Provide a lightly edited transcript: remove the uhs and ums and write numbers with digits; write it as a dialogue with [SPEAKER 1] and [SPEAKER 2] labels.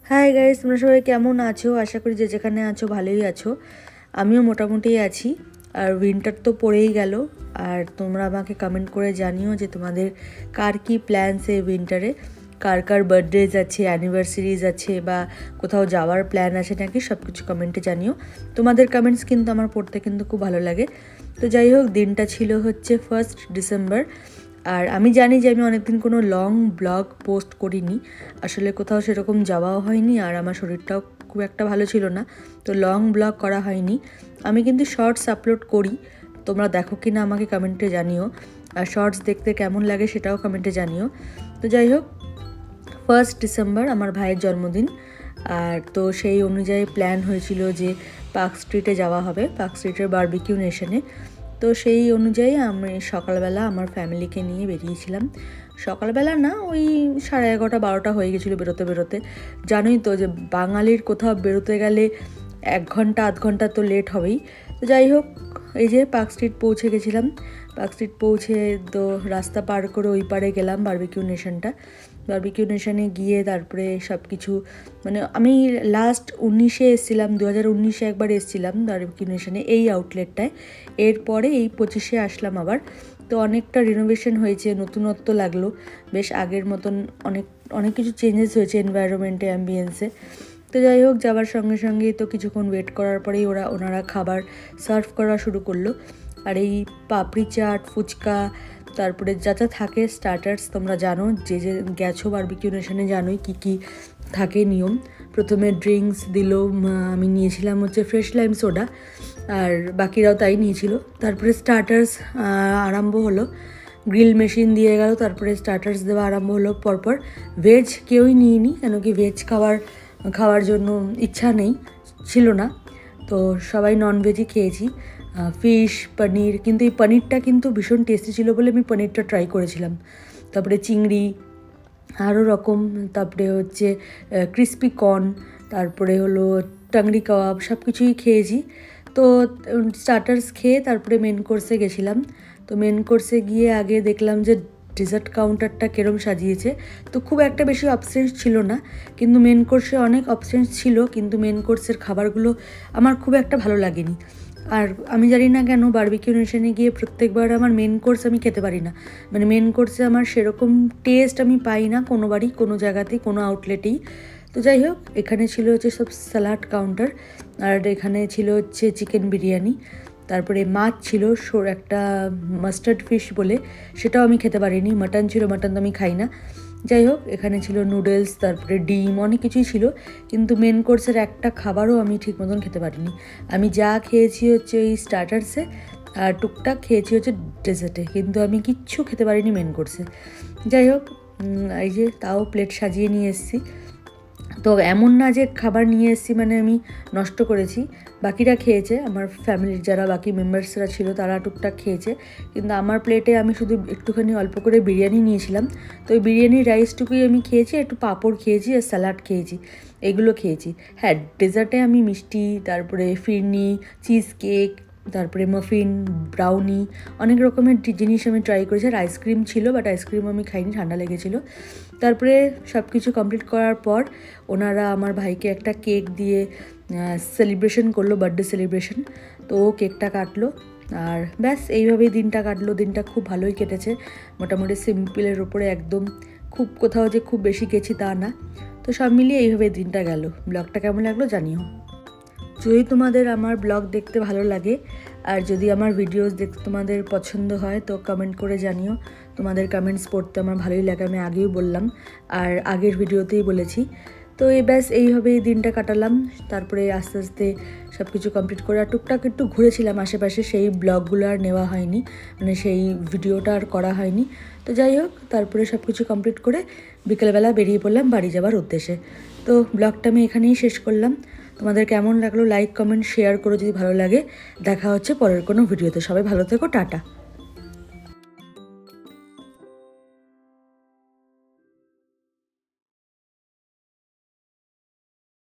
[SPEAKER 1] Hi guys, তোমরা সবাই কেমন আছো? আশা করি যে যেখানে আছো ভালোই আছো। আমিও মোটামুটি আছি। আর উইন্টার তো পড়েই গেল। আর তোমরা আমাকে কমেন্ট করে জানিও যে তোমাদের কার কী প্ল্যানস এই উইন্টারে, কার কার বার্থডেজ আছে, অ্যানিভার্সারিজ আছে, বা কোথাও যাওয়ার প্ল্যান আছে নাকি, সব কিছু কমেন্টে জানিও। তোমাদের কমেন্টস কিন্তু আমার পড়তে কিন্তু খুব ভালো লাগে। তো যাই হোক, দিনটা ছিল হচ্ছে 1 ডিসেম্বর। আর আমি জানি যে আমি অনেকদিন কোনো লং ব্লগ পোস্ট করিনি, আসলে কোথাও সেরকম যাওয়াও হয়নি, আর আমার শরীরটাও খুব একটা ভালো ছিল না, তো লং ব্লগ করা হয়নি। আমি কিন্তু শর্টস আপলোড করি, তোমরা দেখো কি না আমাকে কমেন্টে জানিও। আর শর্টস দেখতে কেমন লাগে সেটাও কমেন্টে জানিও। তো যাই হোক, 1 ডিসেম্বর আমার ভাইয়ের জন্মদিন। আর তো সেই অনুযায়ী প্ল্যান হয়েছিল যে পার্ক স্ট্রিটে যাওয়া হবে, পার্ক স্ট্রিটের বারবিকিউ নেশনে। তো সেই অনুযায়ী আমি সকালবেলা আমার ফ্যামিলিকে নিয়ে বেরিয়েছিলাম। সকালবেলা না, ওই 11:30-12টা হয়ে গেছিলো বেরোতে বেরোতে। জানোই তো যে বাঙালির কোথাও বেরোতে গেলে 1 ঘন্টা আধ ঘন্টা তো লেট হবেই। তো যাই হোক, এই যে পার্ক স্ট্রিট পৌঁছে গেছিলাম। পার্ক স্ট্রিট পৌঁছে তো রাস্তা পার করে ওই পারে গেলাম বারবিকিউ নেশনটা। বারবিকিউ নেশনে গিয়ে তারপরে সব কিছু, মানে আমি লাস্ট 19-এ এসেছিলাম, 2019-এ একবার এসেছিলাম বারবিকিউ নেশনে এই আউটলেটটায়। এরপরে এই 25-এ আসলাম আবার। তো অনেকটা রিনোভেশন হয়েছে, নতুনত্ব লাগলো, বেশ আগের মতন অনেক অনেক কিছু চেঞ্জেস হয়েছে এনভায়রনমেন্টে, অ্যাম্বিয়েন্সে। তো যাই হোক, যাওয়ার সঙ্গে সঙ্গেই তো কিছুক্ষণ ওয়েট করার পরেই ওনারা খাবার সার্ভ করা শুরু করলো। আর এই পাপড়ি চাট, ফুচকা, তারপরে যা যা থাকে স্টার্টার্স, তোমরা জানো যে যে গেছো বারবিকিউ নেশনে জানোই কী কী থাকে নিয়ম। প্রথমে ড্রিঙ্কস দিল, আমি নিয়েছিলাম হচ্ছে ফ্রেশ লাইম সোডা, আর বাকিরাও তাই নিয়েছিল। তারপরে স্টার্টার্স আরম্ভ হলো, গ্রিল মেশিন দিয়ে গেল, তারপরে স্টার্টার্স দেওয়া আরম্ভ হলো পরপর। ভেজ কেউই নিইনি, কেন কি ভেজ খাওয়ার জন্য ইচ্ছা ছিল না, তো সবাই ননভেজই খেয়েছি। ফিশ, পনির, কিন্তু এই পনিরটা কিন্তু ভীষণ টেস্টি ছিল বলে আমি পনিরটা ট্রাই করেছিলাম। তারপরে চিংড়ি, আরও রকম, তারপরে হচ্ছে ক্রিসপি কর্ন, তারপরে হলো টাংরি কাবাব, সব কিছুই খেয়েছি। তো স্টার্টার্স খেয়ে তারপরে মেন কোর্সে গেছিলাম। তো মেন কোর্সে গিয়ে আগে দেখলাম যে ডেজার্ট কাউন্টারটা কেরম সাজিয়েছে। তো খুব একটা বেশি অপশনস ছিল না, কিন্তু মেন কোর্সে অনেক অপশনস ছিল, কিন্তু মেন কোর্সের খাবারগুলো আমার খুব একটা ভালো লাগেনি। আর আমি জানি না কেন বারবিকিউ নেশনে গিয়ে প্রত্যেকবার আমার মেন কোর্স আমি খেতে পারি না, মানে মেন কোর্সে আমার সেরকম টেস্ট আমি পাই না কোনোবারই, কোনো জায়গাতেই, কোনো আউটলেটেই। তো যাই হোক, এখানে ছিল হচ্ছে সব স্যালাড কাউন্টার, আর এখানে ছিল হচ্ছে চিকেন বিরিয়ানি, তারপরে মাছ ছিল একটা মাস্টার্ড ফিশ বলে, সেটাও আমি খেতে পারিনি। মাটন ছিল, মাটন তো আমি খাই না। যাই হোক, এখানে ছিল নুডলস, তারপরে ডিম, অনেক কিছুই ছিল, কিন্তু মেন কোর্সের একটা খাবারও আমি ঠিক মতন খেতে পারিনি। আমি যা খেয়েছি হচ্ছে ওই স্টার্টার্সে, আর টুকটাক খেয়েছি হচ্ছে ডেজার্টে, কিন্তু আমি কিচ্ছু খেতে পারিনি মেন কোর্সে। যাই হোক, এই যে তাও প্লেট সাজিয়ে নিয়ে এসেছি। তো এমন না যে খাবার নিয়ে এসেছি মানে আমি নষ্ট করেছি, বাকিরা খেয়েছে, আমার ফ্যামিলির যারা বাকি মেম্বার্সরা ছিল তারা টুকটাক খেয়েছে, কিন্তু আমার প্লেটে আমি শুধু একটুখানি অল্প করে বিরিয়ানি নিয়েছিলাম। তো ওই বিরিয়ানির রাইসটুকুই আমি খেয়েছি, একটু পাঁপড় খেয়েছি আর স্যালাড খেয়েছি, এগুলো খেয়েছি। হ্যাঁ, ডেজার্টে আমি মিষ্টি, তারপরে ফিরনি, চিজ কেক, তারপরে মাফিন, ব্রাউনি, অনেক রকমের জিনিস আমি ট্রাই করেছি। আর আইসক্রিম ছিল, বাট আইসক্রিম আমি খাইনি, ঠান্ডা লেগেছিলো। তারপরে সব কিছু কমপ্লিট করার পর ওনারা আমার ভাইকে একটা কেক দিয়ে সেলিব্রেশন করলো, বার্থডে সেলিব্রেশন। তো ও কেকটা কাটলো, আর ব্যাস এইভাবেই দিনটা কাটলো। দিনটা খুব ভালোই কেটেছে, মোটামুটি সিম্পলের ওপরে একদম, খুব কোথাও যে খুব বেশি গেছি তা না। তো সব মিলিয়ে এইভাবে দিনটা গেল। ব্লগটা কেমন লাগলো জানিও। যদি তোমাদের আমার ব্লগ দেখতে ভালো লাগে, আর যদি আমার ভিডিওস দেখতে তোমাদের পছন্দ হয়, তো কমেন্ট করে জানিও। তোমাদের কমেন্টস পড়তে আমার ভালোই লাগে, আমি আগেও বললাম, আর আগের ভিডিওতেই বলেছি। তো ব্যাস এইভাবেই দিনটা কাটালাম। তারপরে আস্তে আস্তে সব কিছু কমপ্লিট করে আর টুকটাক একটু ঘুরেছিলাম আশেপাশে, সেই ব্লগগুলো আর নেওয়া হয়নি, মানে সেই ভিডিওটা আর করা হয়নি। তো যাই হোক, তারপরে সব কিছু কমপ্লিট করে বিকেলবেলা বেরিয়ে পড়লাম বাড়ি যাওয়ার উদ্দেশ্যে। তো ব্লগটা আমি এখানেই শেষ করলাম। তোমাদের কেমন লাগলো লাইক, কমেন্ট, শেয়ার করো যদি ভালো লাগে। দেখা হচ্ছে পরের কোনো ভিডিওতে। সবাই ভালো থেকো, টাটা।